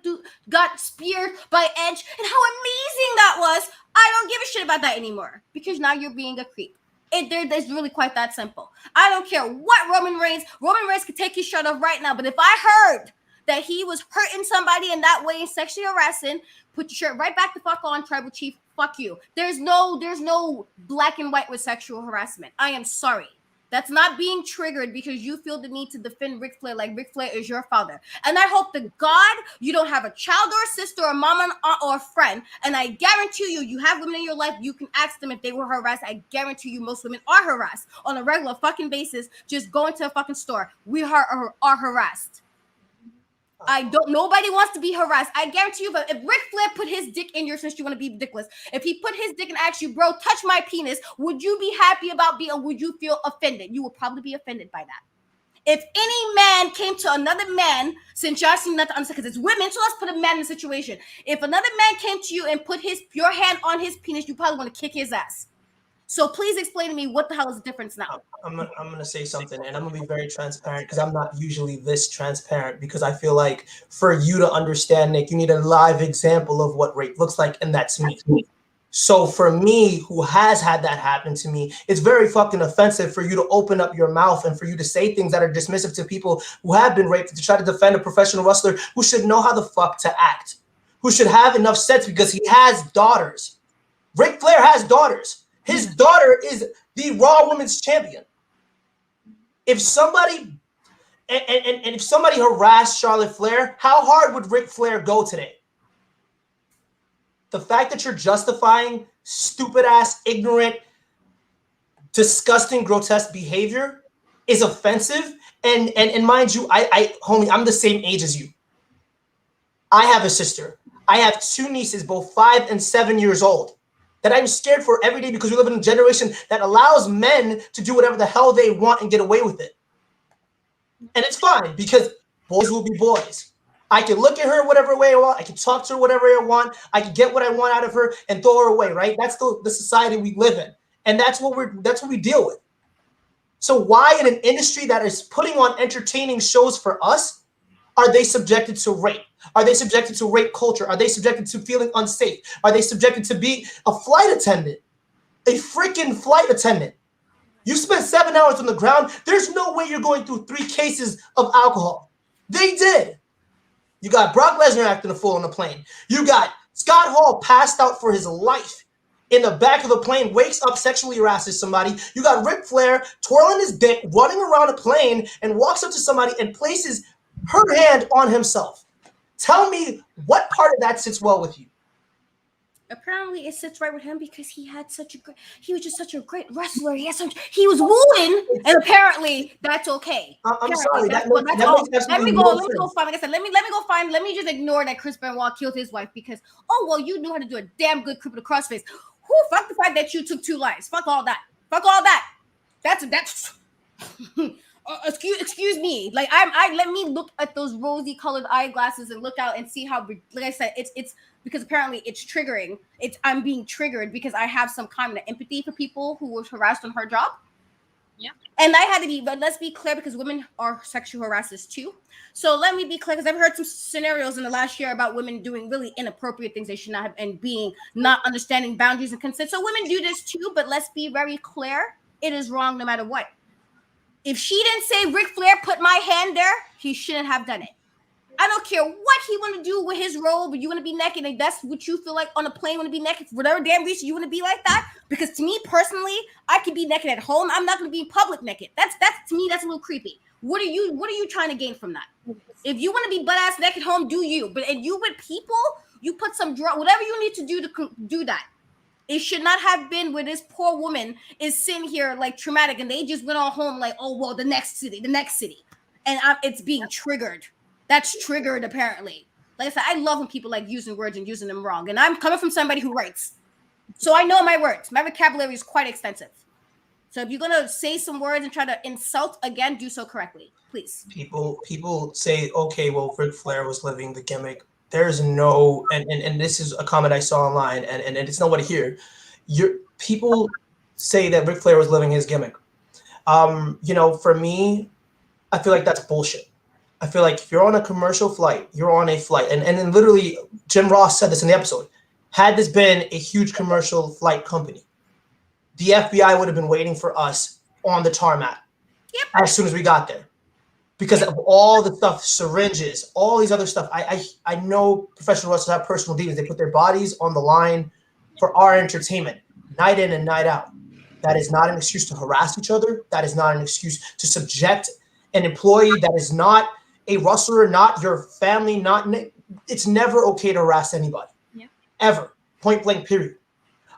got speared by Edge and how amazing that was? I don't give a shit about that anymore because now you're being a creep. It's really quite that simple. I don't care what Roman Reigns could take his shirt off right now, but if I heard that he was hurting somebody in that way and sexually harassing, put your shirt right back the fuck on, Tribal Chief. Fuck you. There's no black and white with sexual harassment. I am sorry. That's not being triggered because you feel the need to defend Ric Flair like Ric Flair is your father. And I hope to God you don't have a child or a sister or a mom or a friend. And I guarantee you have women in your life, you can ask them if they were harassed. I guarantee you most women are harassed on a regular fucking basis. Just go into a fucking store. We are harassed. Nobody wants to be harassed. I guarantee you, but if Ric Flair put his dick in your, since you want to be ridiculous, if he put his dick and asked you, bro, touch my penis, would you be happy about or would you feel offended? You would probably be offended by that. If any man came to another man, since y'all seem not to understand, because it's women, so let's put a man in the situation. If another man came to you and put your hand on his penis, you probably want to kick his ass. So please explain to me what the hell is the difference now. I'm gonna say something, and I'm gonna be very transparent because I'm not usually this transparent, because I feel like for you to understand, Nick, you need a live example of what rape looks like, and that's me. So for me, who has had that happen to me, it's very fucking offensive for you to open up your mouth and for you to say things that are dismissive to people who have been raped, to try to defend a professional wrestler who should know how the fuck to act, who should have enough sense because he has daughters. Ric Flair has daughters. His daughter is the Raw Women's Champion. If somebody and if somebody harassed Charlotte Flair, how hard would Ric Flair go today? The fact that you're justifying stupid ass, ignorant, disgusting, grotesque behavior is offensive. And mind you, homie, I'm the same age as you. I have a sister. I have two nieces, both 5 and 7 years old, that I'm scared for every day because we live in a generation that allows men to do whatever the hell they want and get away with it. And it's fine because boys will be boys. I can look at her whatever way I want. I can talk to her whatever I want. I can get what I want out of her and throw her away, right? That's the society we live in. And that's what we deal with. So why in an industry that is putting on entertaining shows for us, are they subjected to rape? Are they subjected to rape culture? Are they subjected to feeling unsafe? Are they subjected to be a flight attendant? A freaking flight attendant. You spent 7 hours on the ground. There's no way you're going through 3 cases of alcohol. They did. You got Brock Lesnar acting a fool on the plane. You got Scott Hall passed out for his life in the back of the plane, wakes up, sexually harasses somebody. You got Ric Flair twirling his dick, running around a plane, and walks up to somebody and places her hand on himself. Tell me what part of that sits well with you. Apparently, it sits right with him because he was just such a great wrestler. He was wooing, and apparently that's okay. I'm sorry. Let me go find. Like I said, let me go find. Let me just ignore that Chris Benoit killed his wife because you knew how to do a damn good crippler crossface. Fuck the fact that you took 2 lives. Fuck all that. That's. Excuse me. Like let me look at those rosy colored eyeglasses and look out and see how, like I said, it's because apparently it's triggering. I'm being triggered because I have some kind of empathy for people who were harassed on her job. Yeah. And I had to be, but let's be clear because women are sexual harassers too. So let me be clear because I've heard some scenarios in the last year about women doing really inappropriate things they should not have and being not understanding boundaries and consent. So women do this too, but let's be very clear. It is wrong no matter what. If she didn't say Ric Flair put my hand there, he shouldn't have done it. I don't care what he want to do with his robe, but you want to be naked, and that's what you feel like on a plane, want to be naked for whatever damn reason you want to be like that. Because to me personally, I can be naked at home. I'm not going to be public naked. That's to me, that's a little creepy. What are you trying to gain from that? If you want to be butt ass naked home, do you? But and you with people, you put some whatever you need to do do that. It should not have been where this poor woman is sitting here like traumatic, and they just went on home like, the next city, and it's being triggered. That's triggered apparently. Like I said, I love when people like using words and using them wrong, and I'm coming from somebody who writes, so I know my words. My vocabulary is quite extensive. So if you're gonna say some words and try to insult again, do so correctly, please. People say, okay, well, Ric Flair was living the gimmick. There's no, and this is a comment I saw online, and it's nobody here. People say that Ric Flair was living his gimmick. For me, I feel like that's bullshit. I feel like if you're on a commercial flight, you're on a flight. And then literally, Jim Ross said this in the episode. Had this been a huge commercial flight company, the FBI would have been waiting for us on the tarmac as soon as we got there. Because of all the stuff, syringes, all these other stuff. I know professional wrestlers have personal demons. They put their bodies on the line for our entertainment, night in and night out. That is not an excuse to harass each other. That is not an excuse to subject an employee that is not a wrestler, not your family, it's never okay to harass anybody. Yeah. Ever. Point blank, period.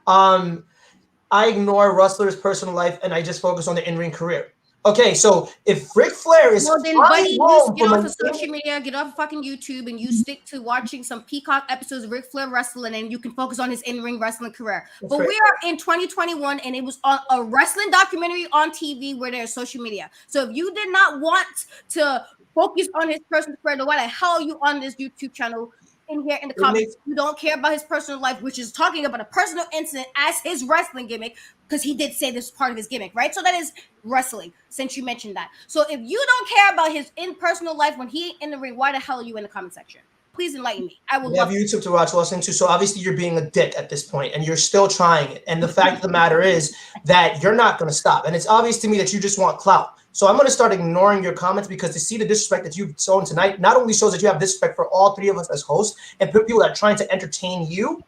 I ignore wrestlers' personal life and I just focus on their in-ring career. Okay, so if Ric Flair is then buddy, you get off of social media, get off of fucking YouTube, and you stick to watching some Peacock episodes of Ric Flair wrestling, and you can focus on his in-ring wrestling career. But we are in 2021, and it was on a wrestling documentary on TV where there's social media. So if you did not want to focus on his personal career, then why the hell are you on this YouTube channel? In here in the comments, you don't care about his personal life, which is talking about a personal incident as his wrestling gimmick, because he did say this is part of his gimmick, right? So that is wrestling, since you mentioned that. So if you don't care about his personal life when he in the ring, why the hell are you in the comment section? Please enlighten me. I will We have love YouTube to watch, listen to. So obviously you're being a dick at this point, and you're still trying it. And the fact of the matter is that you're not going to stop. And it's obvious to me that you just want clout. So I'm going to start ignoring your comments, because to see the disrespect that you've shown tonight not only shows that you have disrespect for all three of us as hosts and people that are trying to entertain you,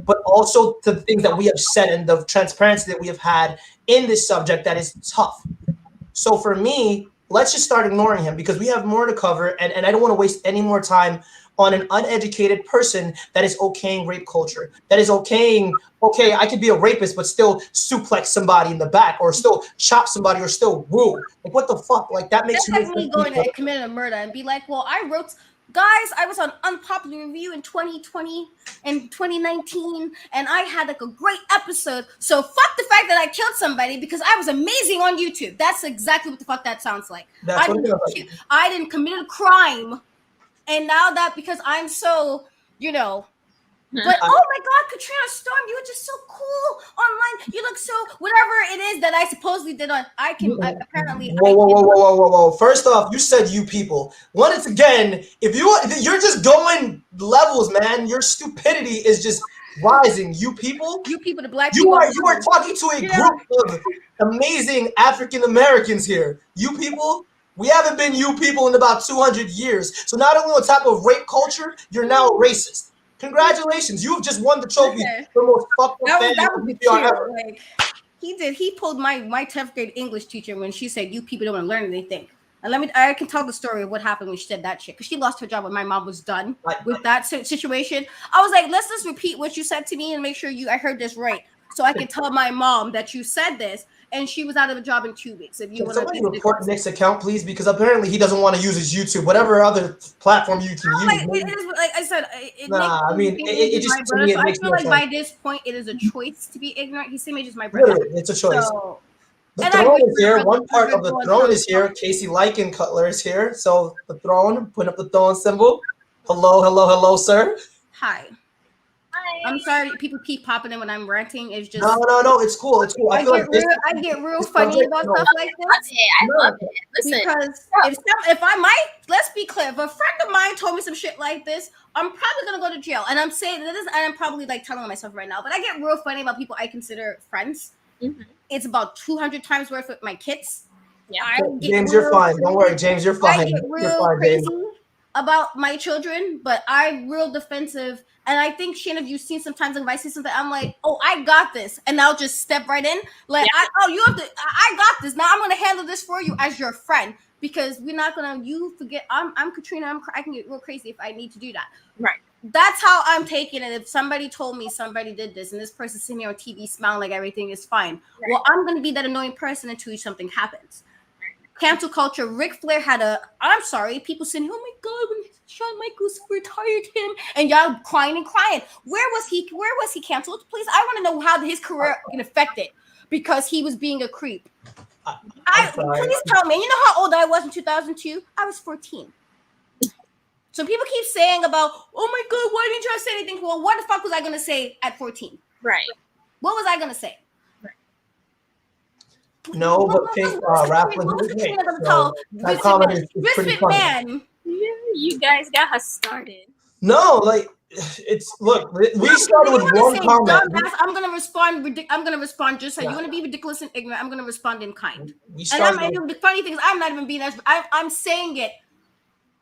but also to the things that we have said and the transparency that we have had in this subject that is tough. So for me, let's just start ignoring him, because we have more to cover, and I don't want to waste any more time on an uneducated person that is okaying rape culture, that is okaying, okay, I could be a rapist but still suplex somebody in the back, or still chop somebody, or still woo. Like, what the fuck? Like, that makes That's like me going to commit a murder and be like, well, guys, I was on Unpopular Review in 2020 and 2019, and I had like a great episode. So fuck the fact that I killed somebody because I was amazing on YouTube. That's exactly what the fuck that sounds like. I didn't commit a crime, and now that because I'm so, But oh my God, Katrina Storm, you were just so cool online. You look so whatever it is that I supposedly did on. Whoa. First off, you said you people. Once again, if you're just going levels, man. Your stupidity is just rising. You people, the black people. You are talking to a group of amazing African Americans here. You people. We haven't been you people in about 200 years. So not only on top of rape culture, you're now a racist. Congratulations, you've just won the trophy for most fucked up fan ever. Like, he pulled my 10th grade English teacher when she said, you people don't want to learn anything. And I can tell the story of what happened when she said that shit, because she lost her job when my mom was done with that situation. I was like, let's just repeat what you said to me and make sure I heard this right, so I can tell my mom that you said this. And she was out of a job in 2 weeks. If you want to report Nick's account, please, because apparently he doesn't want to use his YouTube, whatever other platform you can use. It is, like I said, it just to me, I feel like by this point it is a choice to be ignorant. He's saying just my brother. Literally, it's a choice. So, the throne is here. One part of the throne is here. Casey Lycan Cutler is here. So the throne, putting up the throne symbol. Hello, sir. Hi. I'm sorry, people keep popping in when I'm ranting. It's just no, it's cool. I get real funny about stuff like this. I love it. Listen, because if I might, let's be clear. If a friend of mine told me some shit like this, I'm probably gonna go to jail. And I'm saying this, and I'm probably like telling myself right now. But I get real funny about people I consider friends. Mm-hmm. It's about 200 times worth with my kids. Yeah, James, you're fine. Don't worry, James, you're fine. I get real crazy about my children, but I'm real defensive. And I think, Shane, if you've seen sometimes if I see something, I'm like, oh, I got this. And I'll just step right in. Like, I got this. Now I'm going to handle this for you as your friend, because we're not going to, you forget, I'm Katrina. I can get real crazy if I need to do that. Right. That's how I'm taking it. If somebody told me somebody did this and this person's sitting here on TV smiling like everything is fine. Right. Well, I'm going to be that annoying person until something happens. Cancel culture. Ric Flair had I'm sorry, people saying, oh my God, when Shawn Michaels retired him, and y'all crying. Where was he canceled? Please, I want to know how his career get affected because he was being a creep. Please tell me. You know how old I was in 2002? I was 14. So people keep saying about, oh my God, why didn't you say anything? Well, what the fuck was I going to say at 14? Right. What was I going to say? No, but Pink Rappling that comment is pretty funny. Yeah, you guys got her started. No, like it's look. We started with one comment. I'm gonna respond. Just like you want to be ridiculous and ignorant. I'm gonna respond in kind. The funny thing is, I'm not even being as. I'm saying it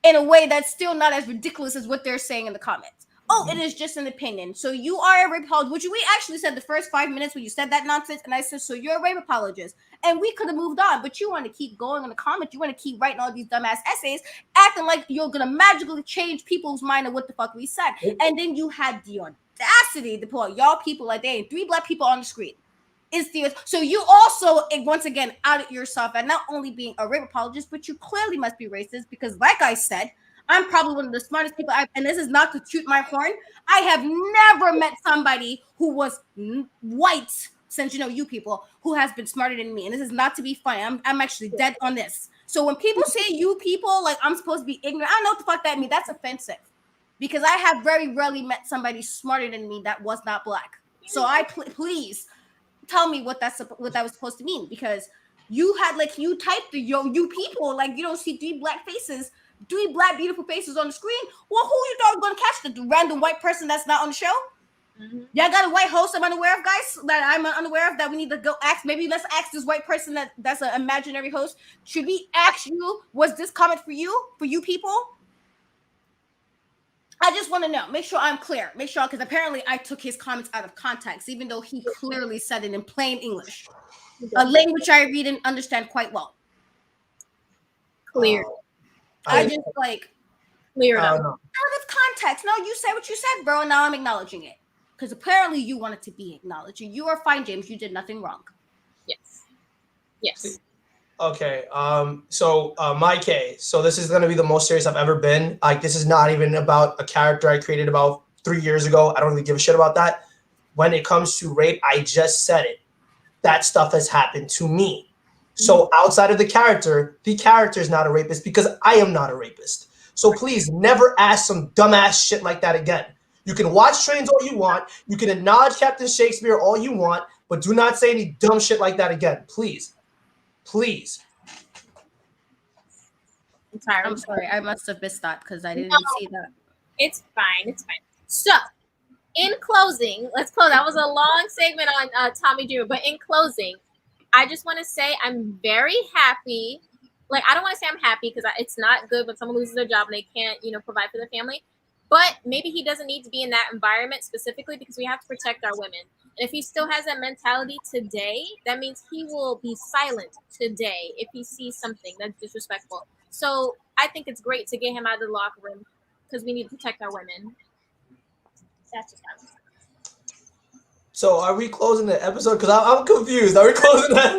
in a way that's still not as ridiculous as what they're saying in the comments. Oh, it is just an opinion. So you are a rape apologist, which we actually said the first 5 minutes when you said that nonsense, and I said, so you're a rape apologist. And we could have moved on, but you want to keep going in the comments. You want to keep writing all these dumbass essays, acting like you're going to magically change people's mind of what the fuck we said. And then you had the audacity to pull out y'all people like there ain't 3 black people on the screen. So you also, once again, outed yourself and not only being a rape apologist, but you clearly must be racist because, like I said, I'm probably one of the smartest people. And this is not to toot my horn. I have never met somebody who was white, since you people, who has been smarter than me. And this is not to be funny. I'm actually dead on this. So when people say you people, like I'm supposed to be ignorant, I don't know what the fuck that means. That's offensive. Because I have very rarely met somebody smarter than me that was not black. So please tell me what that was supposed to mean. Because you had you typed the you people, like you don't see 3 black faces. 3 black beautiful faces on the screen. Well, who you thought was gonna catch the random white person that's not on the show? Mm-hmm. Y'all got a white host I'm unaware of, guys, that I'm unaware of, that we need to go ask. Maybe let's ask this white person that's an imaginary host. Should we ask you, was this comment for you people? I just want to know. Make sure I'm clear. Make sure, because apparently I took his comments out of context, even though he clearly said it in plain English, a language I read and understand quite well. Clear. I just like clear it up. Out of context. No, you said what you said, bro, and now I'm acknowledging it. Because apparently you wanted to be acknowledged. You are fine, James. You did nothing wrong. Yes. Okay. So my case. So this is gonna be the most serious I've ever been. Like, this is not even about a character I created about 3 years ago. I don't really give a shit about that. When it comes to rape, I just said it. That stuff has happened to me. So outside of the character is not a rapist because I am not a rapist. So please never ask some dumbass shit like that again. You can watch Trains all you want. You can acknowledge Captain Shakyspear all you want, but do not say any dumb shit like that again. Please. Please. I'm sorry. I must have missed that because I didn't see that. It's fine. So, in closing, let's close. That was a long segment on Tommy Dreamer, but in closing, I just want to say I'm very happy. Like, I don't want to say I'm happy because it's not good when someone loses their job and they can't, provide for their family. But maybe he doesn't need to be in that environment specifically because we have to protect our women. And if he still has that mentality today, that means he will be silent today if he sees something that's disrespectful. So I think it's great to get him out of the locker room because we need to protect our women. That's just how. So are we closing the episode? Because I'm confused. Are we closing that?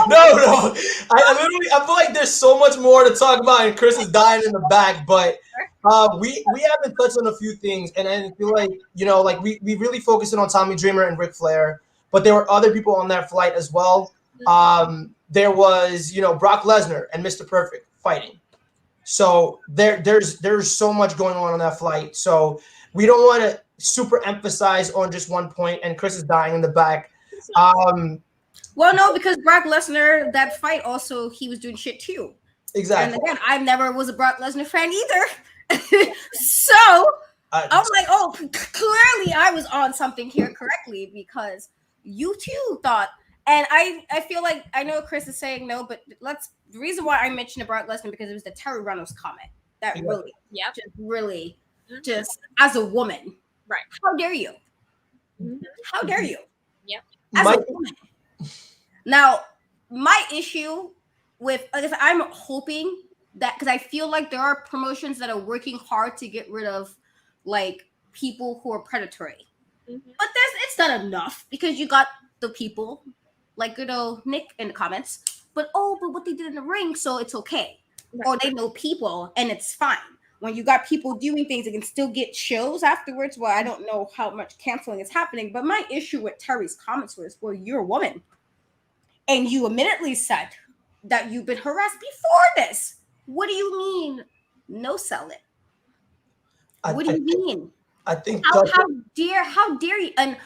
No. I feel like there's so much more to talk about, and Chris is dying in the back. But we haven't touched on a few things, and I feel like we really focused on Tommy Dreamer and Ric Flair, but there were other people on that flight as well. There was Brock Lesnar and Mr. Perfect fighting. So there's so much going on that flight. So we don't want to super emphasize on just one point, and Chris is dying in the back. Well, no, because Brock Lesnar, that fight also, he was doing shit too. Exactly. And again, I never was a Brock Lesnar fan either. So I'm like, oh, clearly I was on something here correctly because you too thought. And I feel like, I know Chris is saying no, but the reason why I mentioned Brock Lesnar because it was the Terry Reynolds comment that really, just as a woman. Right. How dare you? How dare you? Yep. As a woman. Now, my issue with, I'm hoping that, because I feel like there are promotions that are working hard to get rid of like people who are predatory. But it's not enough because you got the people like good old Nick in the comments. But what they did in the ring, so it's okay. Right. Or they know people and it's fine. When you got people doing things, they can still get shows afterwards. Well, I don't know how much canceling is happening, but my issue with Terry's comments was, well, you're a woman. And you admittedly said that you've been harassed before this. What do you mean, no sell it? What do you mean? I think how dare you? And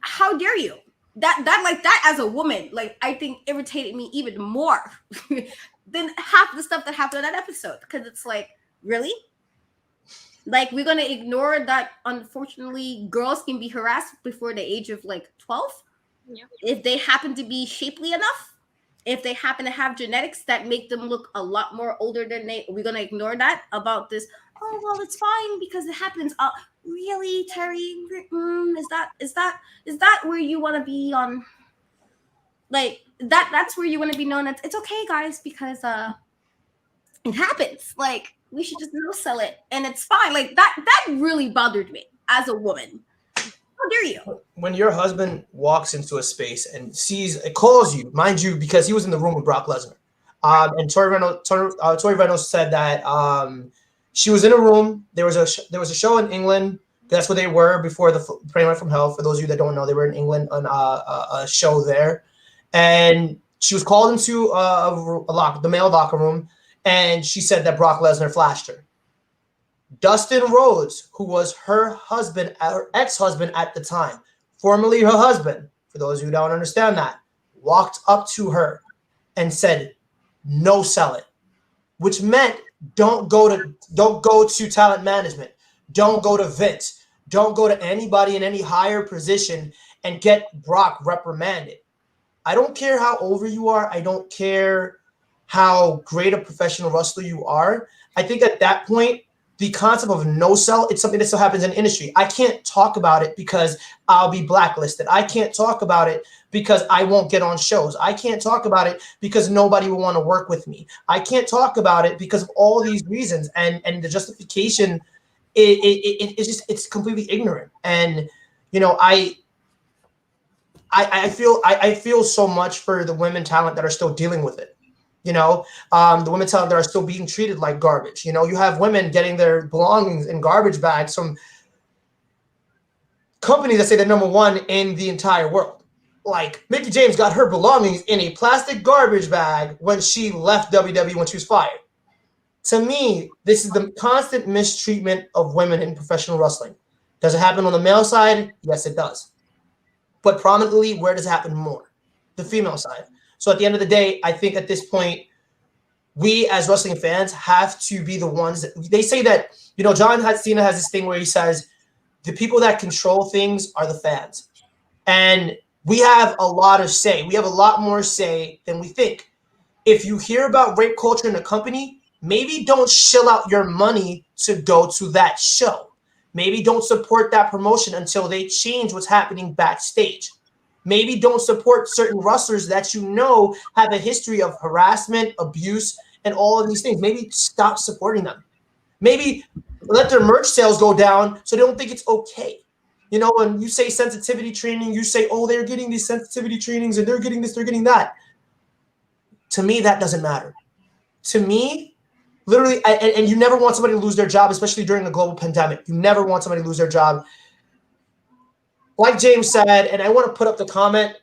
how dare you? That as a woman, like, I think irritated me even more than half the stuff that happened in that episode. Because it's like, really? Like, we're going to ignore that, unfortunately, girls can be harassed before the age of, like, 12? Yeah. If they happen to be shapely enough? If they happen to have genetics that make them look a lot more older than we're going to ignore that about this, oh, well, it's fine because it happens. Really, Terry? Is that where you want to be on? Like, that's where you want to be known as, it's okay, guys, because it happens. Like, we should just no sell it and it's fine. Like, that really bothered me as a woman. How dare you? When your husband walks into a space and calls you, mind you, because he was in the room with Brock Lesnar. And Tori Reynolds said that she was in a room. There was a show in England. That's where they were before the Plane Ride from Hell. For those of you that don't know, they were in England on a show there. And she was called into the male locker room. And she said that Brock Lesnar flashed her. Dustin Rhodes, who was her husband, her ex-husband at the time, formerly her husband, for those who don't understand that, walked up to her and said, no sell it, which meant don't go to talent management. Don't go to Vince. Don't go to anybody in any higher position and get Brock reprimanded. I don't care how over you are. I don't care how great a professional wrestler you are. I think at that point, the concept of no sell, it's something that still happens in the industry. I can't talk about it because I'll be blacklisted. I can't talk about it because I won't get on shows. I can't talk about it because nobody will want to work with me. I can't talk about it because of all these reasons. And the justification, it's completely ignorant. And, you know, I feel so much for the women talent that are still dealing with it. You know, the women talent that are still being treated like garbage. You know, you have women getting their belongings in garbage bags from companies that say they're number one in the entire world. Like Mickie James got her belongings in a plastic garbage bag when she left WWE when she was fired. To me, this is the constant mistreatment of women in professional wrestling. Does it happen on the male side? Yes, it does. But prominently, where does it happen more? The female side. So at the end of the day, I think at this point, we as wrestling fans have to be the ones that they say that, you know, John Cena has this thing where he says the people that control things are the fans. And we have a lot of say. We have a lot more say than we think. If you hear about rape culture in a company, maybe don't shill out your money to go to that show. Maybe don't support that promotion until they change what's happening backstage. Maybe don't support certain wrestlers that you know have a history of harassment, abuse, and all of these things. Maybe stop supporting them. Maybe let their merch sales go down so they don't think it's okay. You know, when you say sensitivity training, you say, oh, they're getting these sensitivity trainings and they're getting this, they're getting that. To me, that doesn't matter. To me, literally, and you never want somebody to lose their job, especially during a global pandemic. You never want somebody to lose their job. Like James said, and I want to put up the comment,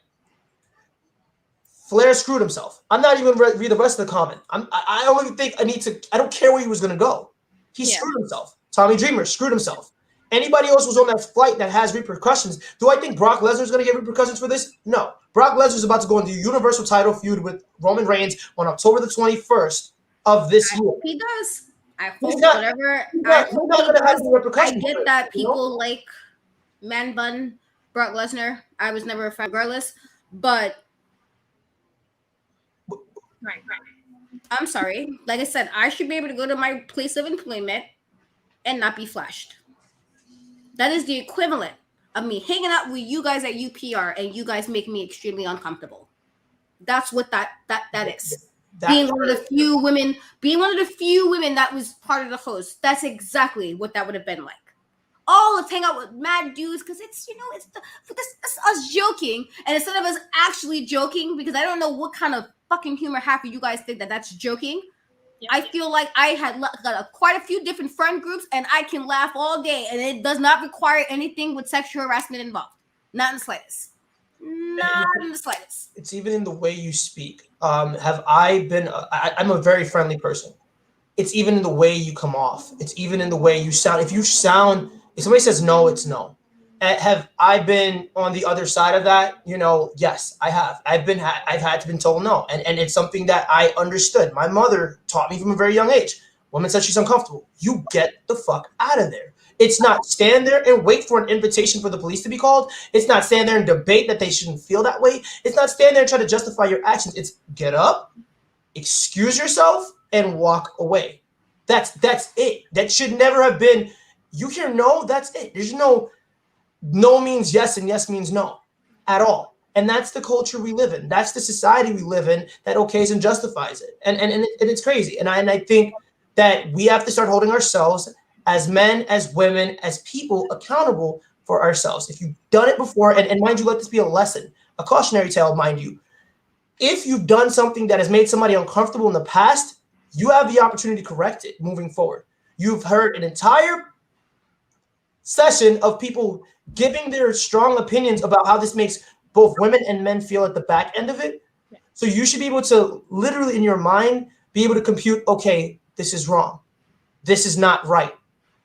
Flair screwed himself. I'm not even going to read the rest of the comment. I don't even think I don't care where he was going to go. He screwed himself. Tommy Dreamer screwed himself. Anybody else who's on that flight that has repercussions, do I think Brock Lesnar is going to get repercussions for this? No. Brock Lesnar is about to go into a Universal title feud with Roman Reigns on October the 21st of this year. He does. I hope He's not- whatever. he's not gonna have any I repercussions get for it, that you know? people like Man Bun, Brock Lesnar. I was never a fan regardless, but Right. I'm sorry. Like I said, I should be able to go to my place of employment and not be flashed. That is the equivalent of me hanging out with you guys at UPR and you guys make me extremely uncomfortable. That's what that is. Being one of the few women that was part of the host. That's exactly what that would have been like. Oh, let's hang out with mad dudes because it's us joking, and instead of us actually joking, because I don't know what kind of fucking humor half of you guys think that's joking. Yeah. I feel like I had got quite a few different friend groups, and I can laugh all day, and it does not require anything with sexual harassment involved. Not in the slightest. Not in the slightest. It's even in the way you speak. Have I been? I'm a very friendly person. It's even in the way you come off. It's even in the way you sound. If somebody says no, it's no. Have I been on the other side of that? You know, yes, I have. I've had to been told no, and it's something that I understood. My mother taught me from a very young age. Woman says she's uncomfortable. You get the fuck out of there. It's not stand there and wait for an invitation for the police to be called. It's not stand there and debate that they shouldn't feel that way. It's not stand there and try to justify your actions. It's get up, excuse yourself, and walk away. That's it. That should never have been. You hear no, that's it. There's no means yes and yes means no at all. And that's the culture we live in. That's the society we live in that okays and justifies it. And it's crazy. And I think that we have to start holding ourselves as men, as women, as people accountable for ourselves. If you've done it before, and mind you, let this be a lesson, a cautionary tale, mind you. If you've done something that has made somebody uncomfortable in the past, you have the opportunity to correct it moving forward. You've heard an entire session of people giving their strong opinions about how this makes both women and men feel at the back end of it. So you should be able to literally in your mind be able to compute, okay, this is wrong. This is not right.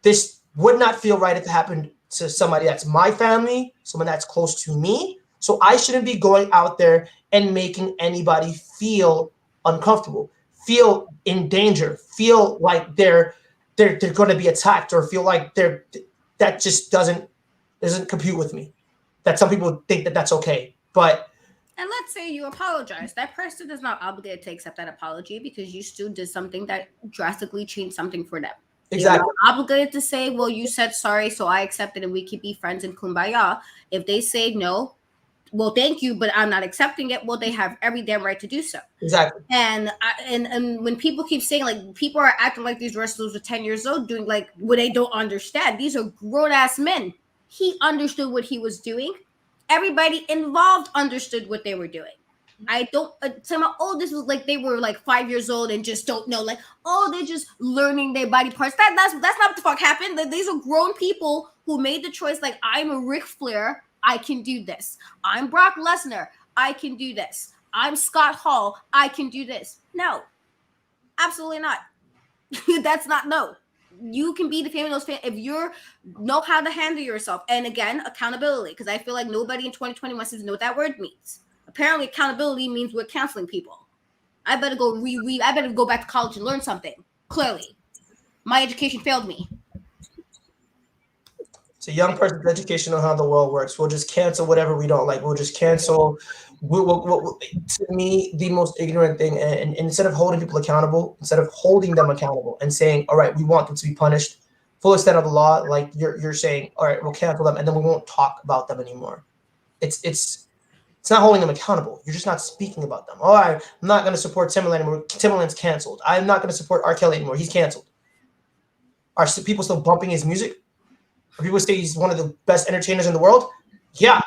This would not feel right if it happened to somebody that's my family, someone that's close to me. So I shouldn't be going out there and making anybody feel uncomfortable. feel in danger, feel like they're going to be attacked, or feel like that just doesn't compute with me. That some people think that that's okay, but. And let's say you apologize. That person is not obligated to accept that apology because you still did something that drastically changed something for them. Exactly. They're not obligated to say, well, you said sorry, so I accepted and we can be friends in kumbaya. If they say no, well, thank you, but I'm not accepting it, well, they have every damn right to do so. Exactly. And when people keep saying, like, people are acting like these wrestlers are 10 years old doing, like, what they don't understand. These are grown-ass men. He understood what he was doing. Everybody involved understood what they were doing. I don't say this was like they were like 5 years old and just don't know, like, they're just learning their body parts. That's not what the fuck happened. These are grown people who made the choice, like, I'm a Ric Flair, I can do this. I'm Brock Lesnar, I can do this. I'm Scott Hall, I can do this. No, absolutely not. That's not no. You can be the famous fan if you know how to handle yourself. And again, accountability, because I feel like nobody in 2020 wants to know what that word means. Apparently, accountability means we're canceling people. I better go I better go back to college and learn something. Clearly, my education failed me. It's a young person's education on how the world works. We'll just cancel whatever we don't like. We'll just cancel. To me, the most ignorant thing, and instead of holding people accountable, instead of holding them accountable and saying, all right, we want them to be punished, full extent of the law, like you're saying, all right, we'll cancel them, and then we won't talk about them anymore. It's not holding them accountable. You're just not speaking about them. All right, I'm not going to support Timberland anymore. Timberland's canceled. I'm not going to support R. Kelly anymore. He's canceled. Are people still bumping his music? Are people say he's one of the best entertainers in the world? Yeah.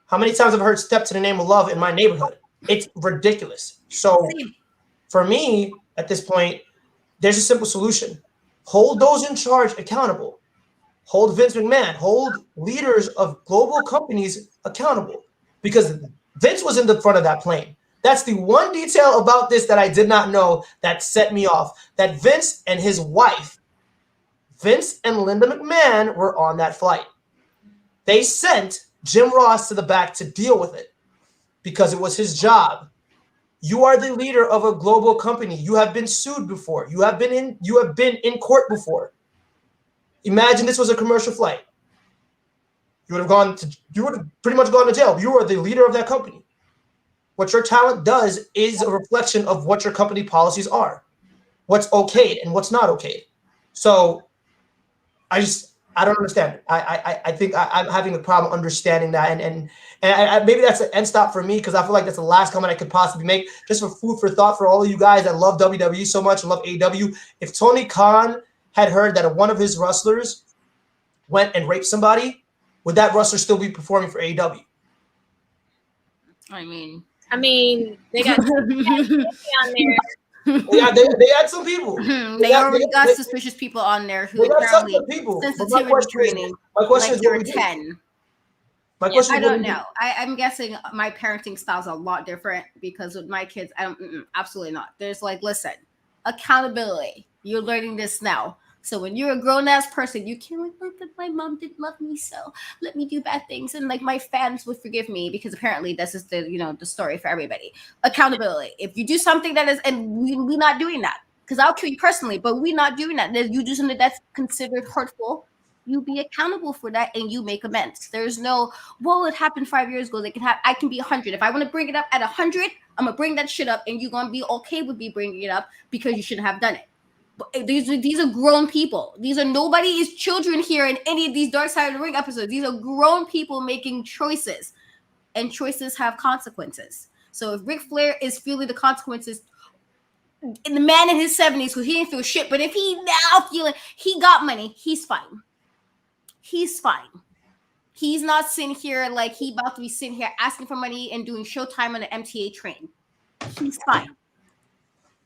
How many times have I heard "Step to the Name of Love" in my neighborhood? It's ridiculous. So for me, at this point, there's a simple solution. Hold those in charge accountable. Hold Vince McMahon, hold leaders of global companies accountable, because Vince was in the front of that plane. That's the one detail about this that I did not know that set me off, that Vince and his wife, Vince and Linda McMahon, were on that flight. They sent Jim Ross to the back to deal with it because it was his job. You are the leader of a global company. You have been sued before. You have been in court before. Imagine this was a commercial flight. You would have pretty much gone to jail. You are the leader of that company. What your talent does is a reflection of what your company policies are, what's okay and what's not okay. So I don't understand. I think I'm having a problem understanding that, and maybe that's an end stop for me, because I feel like that's the last comment I could possibly make, just for food for thought for all of you guys that love WWE so much and love AEW. If Tony Khan had heard that one of his wrestlers went and raped somebody, would that wrestler still be performing for AEW? I mean, they got on there. Yeah, they had some people. They already got suspicious people on there who apparently sensitivity training. My question like is, what we 10. My question I is, don't know. I'm guessing my parenting style is a lot different, because with my kids, absolutely not. There's like, listen, accountability. You're learning this now. So when you're a grown-ass person, you can't like, look, my mom didn't love me, so let me do bad things, and like my fans would forgive me, because apparently this is the story for everybody. Accountability. If you do something that is, and we're not doing that, because I'll kill you personally, but we're not doing that. If you do something that's considered hurtful, you be accountable for that and you make amends. There's no, well, it happened 5 years ago. I can be 100. If I want to bring it up at 100, I'm gonna bring that shit up, and you're gonna be okay with me bringing it up because you shouldn't have done it. These are grown people. Nobody is children here in any of these Dark Side of the Ring episodes. These are grown people making choices, and choices have consequences. So if Ric Flair is feeling the consequences, and the man in his 70s who he didn't feel shit, but if he now feeling he got money, he's fine. He's fine. He's not sitting here like he about to be sitting here asking for money and doing Showtime on an MTA train. He's fine.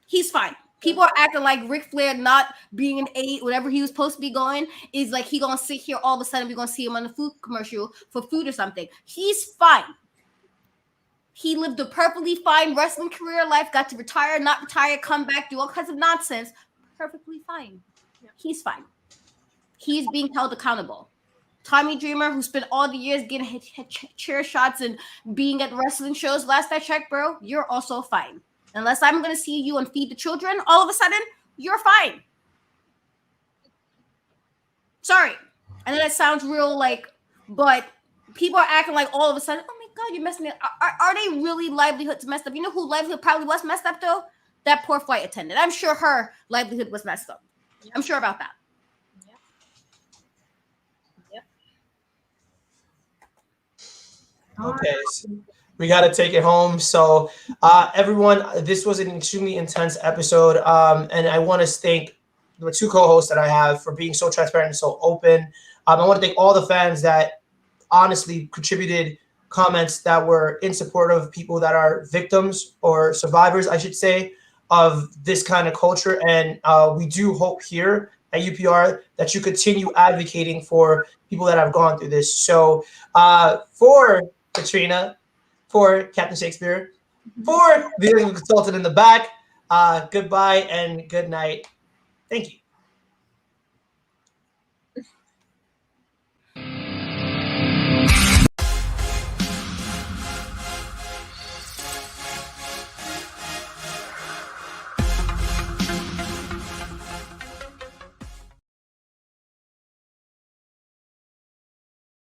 He's fine. People are acting like Ric Flair not being an 8, whatever he was supposed to be going, is like he gonna sit here all of a sudden we're gonna see him on the food commercial for food or something. He's fine. He lived a perfectly fine wrestling career life, got to retire, not retire, come back, do all kinds of nonsense. Perfectly fine. He's fine. He's being held accountable. Tommy Dreamer, who spent all the years getting chair shots and being at wrestling shows, last I checked, bro, you're also fine. Unless I'm going to see you and feed the children, all of a sudden, you're fine. Sorry. I know that sounds real, like, but people are acting like all of a sudden, oh my God, you're messing it up. Are they really livelihoods messed up? You know who livelihood probably was messed up, though? That poor flight attendant. I'm sure her livelihood was messed up. Yep. I'm sure about that. Yep. Okay, so we got to take it home. So, everyone, this was an extremely intense episode, and I want to thank the two co-hosts that I have for being so transparent and so open. I want to thank all the fans that honestly contributed comments that were in support of people that are victims or survivors, I should say, of this kind of culture. And we do hope here at UPR that you continue advocating for people that have gone through this. So for Katrina, for Captain Shakyspear, for the consultant in the back, goodbye and good night. Thank you.